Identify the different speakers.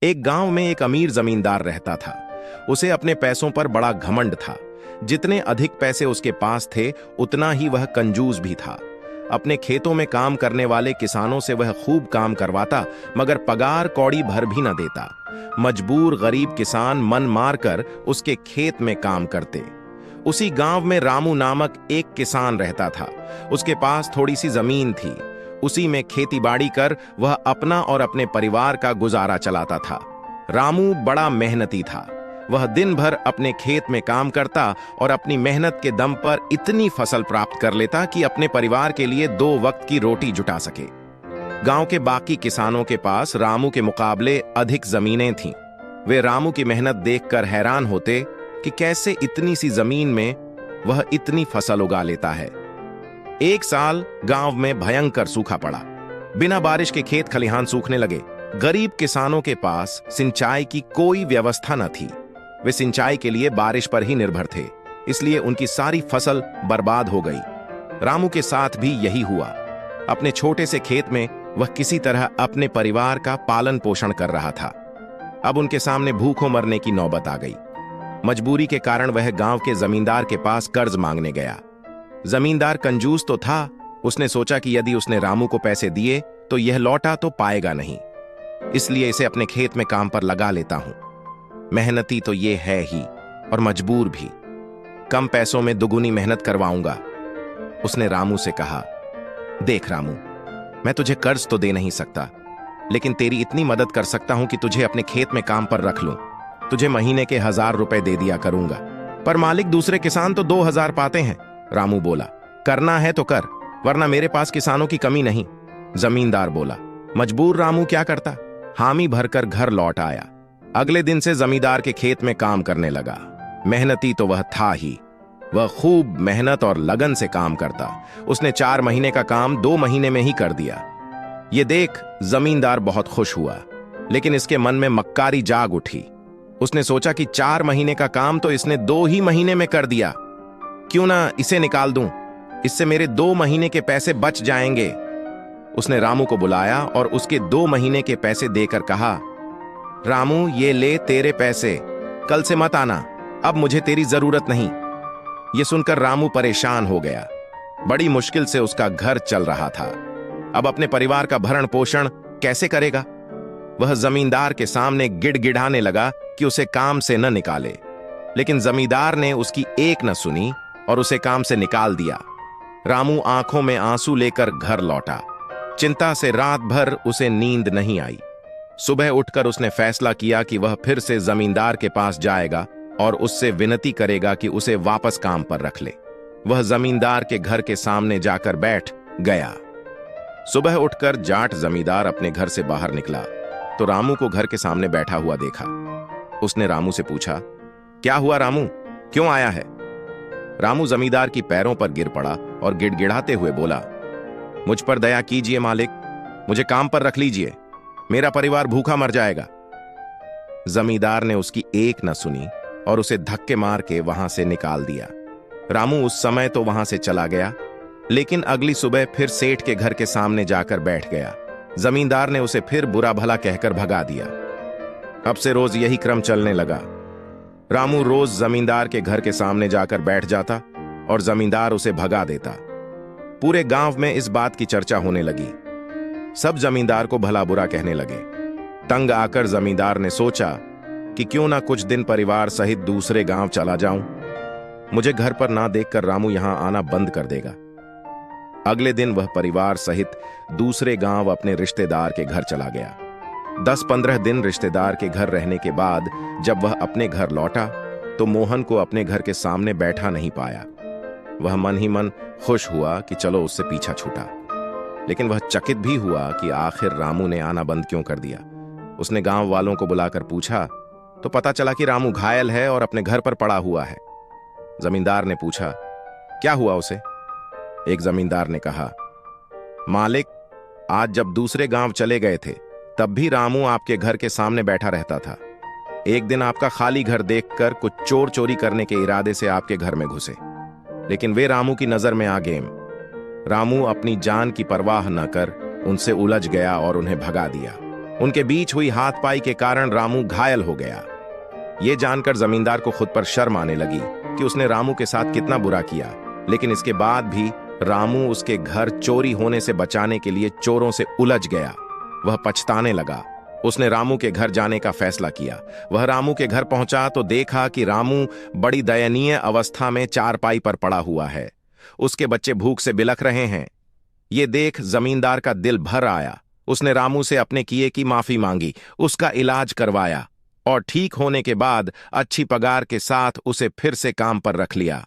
Speaker 1: एक गांव में एक अमीर जमींदार रहता था। उसे अपने पैसों पर बड़ा घमंड था। जितने अधिक पैसे उसके पास थे उतना ही वह कंजूस भी था। अपने खेतों में काम करने वाले किसानों से वह खूब काम करवाता, मगर पगार कौड़ी भर भी न देता। मजबूर गरीब किसान मन मारकर उसके खेत में काम करते। उसी गांव में रामू नामक एक किसान रहता था। उसके पास थोड़ी सी जमीन थी। उसी में खेतीबाड़ी कर वह अपना और अपने परिवार का गुजारा चलाता था। रामू बड़ा मेहनती था। वह दिन भर अपने खेत में काम करता और अपनी मेहनत के दम पर इतनी फसल प्राप्त कर लेता कि अपने परिवार के लिए 2 वक्त की रोटी जुटा सके। गांव के बाकी किसानों के पास रामू के मुकाबले अधिक जमीनें थीं। वे रामू की मेहनत देखकर हैरान होते कि कैसे इतनी सी जमीन में वह इतनी फसल उगा लेता है। एक साल गांव में भयंकर सूखा पड़ा। बिना बारिश के खेत खलिहान सूखने लगे। गरीब किसानों के पास सिंचाई की कोई व्यवस्था न थी। वे सिंचाई के लिए बारिश पर ही निर्भर थे, इसलिए उनकी सारी फसल बर्बाद हो गई। रामू के साथ भी यही हुआ। अपने छोटे से खेत में वह किसी तरह अपने परिवार का पालन पोषण कर रहा था। अब उनके सामने भूखों मरने की नौबत आ गई। मजबूरी के कारण वह गांव के जमींदार के पास कर्ज मांगने गया। जमींदार कंजूस तो था। उसने सोचा कि यदि उसने रामू को पैसे दिए तो यह लौटा तो पाएगा नहीं, इसलिए इसे अपने खेत में काम पर लगा लेता हूं। मेहनती तो ये है ही और मजबूर भी। कम पैसों में दुगुनी मेहनत करवाऊंगा। उसने रामू से कहा, देख रामू, मैं तुझे कर्ज तो दे नहीं सकता, लेकिन तेरी इतनी मदद कर सकता हूं कि तुझे अपने खेत में काम पर रख लूं। तुझे महीने के 1000 रुपए दे दिया करूंगा। पर मालिक, दूसरे किसान तो 2000 पाते हैं। रामू बोला, करना है तो कर, वरना मेरे पास किसानों की कमी नहीं। जमींदार बोला। मजबूर रामू क्या करता, हामी भरकर घर लौट आया। अगले दिन से जमींदार के खेत में काम करने लगा। मेहनती तो वह था ही। वह खूब मेहनत और लगन से काम करता। उसने 4 महीने का काम 2 महीने में ही कर दिया। ये देख जमींदार बहुत खुश हुआ, लेकिन इसके मन में मक्कारी जाग उठी। उसने सोचा कि 4 महीने का काम तो इसने 2 ही महीने में कर दिया। क्यों ना इसे निकाल दूं, इससे मेरे 2 महीने के पैसे बच जाएंगे। उसने रामू को बुलाया और उसके 2 महीने के पैसे देकर कहा, रामू, ये ले तेरे पैसे, कल से मत आना, अब मुझे तेरी जरूरत नहीं। यह सुनकर रामू परेशान हो गया। बड़ी मुश्किल से उसका घर चल रहा था। अब अपने परिवार का भरण पोषण कैसे करेगा? वह जमींदार के सामने गिड़गिड़ाने लगा कि उसे काम से न निकाले, लेकिन जमींदार ने उसकी एक न सुनी और उसे काम से निकाल दिया। रामू आंखों में आंसू लेकर घर लौटा। चिंता से रात भर उसे नींद नहीं आई। सुबह उठकर उसने फैसला किया कि वह फिर से जमींदार के पास जाएगा और उससे विनती करेगा कि उसे वापस काम पर रख ले। वह जमींदार के घर के सामने जाकर बैठ गया। सुबह उठकर जाट जमींदार अपने घर से बाहर निकला तो रामू को घर के सामने बैठा हुआ देखा। उसने रामू से पूछा, क्या हुआ रामू, क्यों आया है? रामू जमींदार की पैरों पर गिर पड़ा और गिड़गिड़ाते हुए बोला, मुझ पर दया कीजिए मालिक, मुझे काम पर रख लीजिए, मेरा परिवार भूखा मर जाएगा। जमींदार ने उसकी एक न सुनी और उसे धक्के मार के वहां से निकाल दिया। रामू उस समय तो वहां से चला गया, लेकिन अगली सुबह फिर सेठ के घर के सामने जाकर बैठ गया। जमींदार ने उसे फिर बुरा भला कहकर भगा दिया। अब से रोज यही क्रम चलने लगा। रामू रोज जमींदार के घर के सामने जाकर बैठ जाता और जमींदार उसे भगा देता। पूरे गांव में इस बात की चर्चा होने लगी। सब जमींदार को भला बुरा कहने लगे। तंग आकर जमींदार ने सोचा कि क्यों ना कुछ दिन परिवार सहित दूसरे गांव चला जाऊं। मुझे घर पर ना देखकर रामू यहां आना बंद कर देगा। अगले दिन वह परिवार सहित दूसरे गांव अपने रिश्तेदार के घर चला गया। 10-15 दिन रिश्तेदार के घर रहने के बाद जब वह अपने घर लौटा तो मोहन को अपने घर के सामने बैठा नहीं पाया। वह मन ही मन खुश हुआ कि चलो उससे पीछा छूटा, लेकिन वह चकित भी हुआ कि आखिर रामू ने आना बंद क्यों कर दिया। उसने गांव वालों को बुलाकर पूछा तो पता चला कि रामू घायल है और अपने घर पर पड़ा हुआ है। जमींदार ने पूछा, क्या हुआ उसे? एक जमींदार ने कहा, मालिक, आज जब दूसरे गांव चले गए थे तब भी रामू आपके घर के सामने बैठा रहता था। एक दिन आपका खाली घर देखकर कुछ चोर चोरी करने के इरादे से आपके घर में घुसे, लेकिन वे रामू की नजर में आ गए। रामू अपनी जान की परवाह न कर उनसे उलझ गया और उन्हें भगा दिया। उनके बीच हुई हाथपाई के कारण रामू घायल हो गया। ये जानकर जमींदार को खुद पर शर्म आने लगी कि उसने रामू के साथ कितना बुरा किया, लेकिन इसके बाद भी रामू उसके घर चोरी होने से बचाने के लिए चोरों से उलझ गया। वह पछताने लगा। उसने रामू के घर जाने का फैसला किया। वह रामू के घर पहुंचा तो देखा कि रामू बड़ी दयनीय अवस्था में चारपाई पर पड़ा हुआ है। उसके बच्चे भूख से बिलख रहे हैं। ये देख जमींदार का दिल भर आया। उसने रामू से अपने किए की माफी मांगी, उसका इलाज करवाया और ठीक होने के बाद अच्छी पगार के साथ उसे फिर से काम पर रख लिया।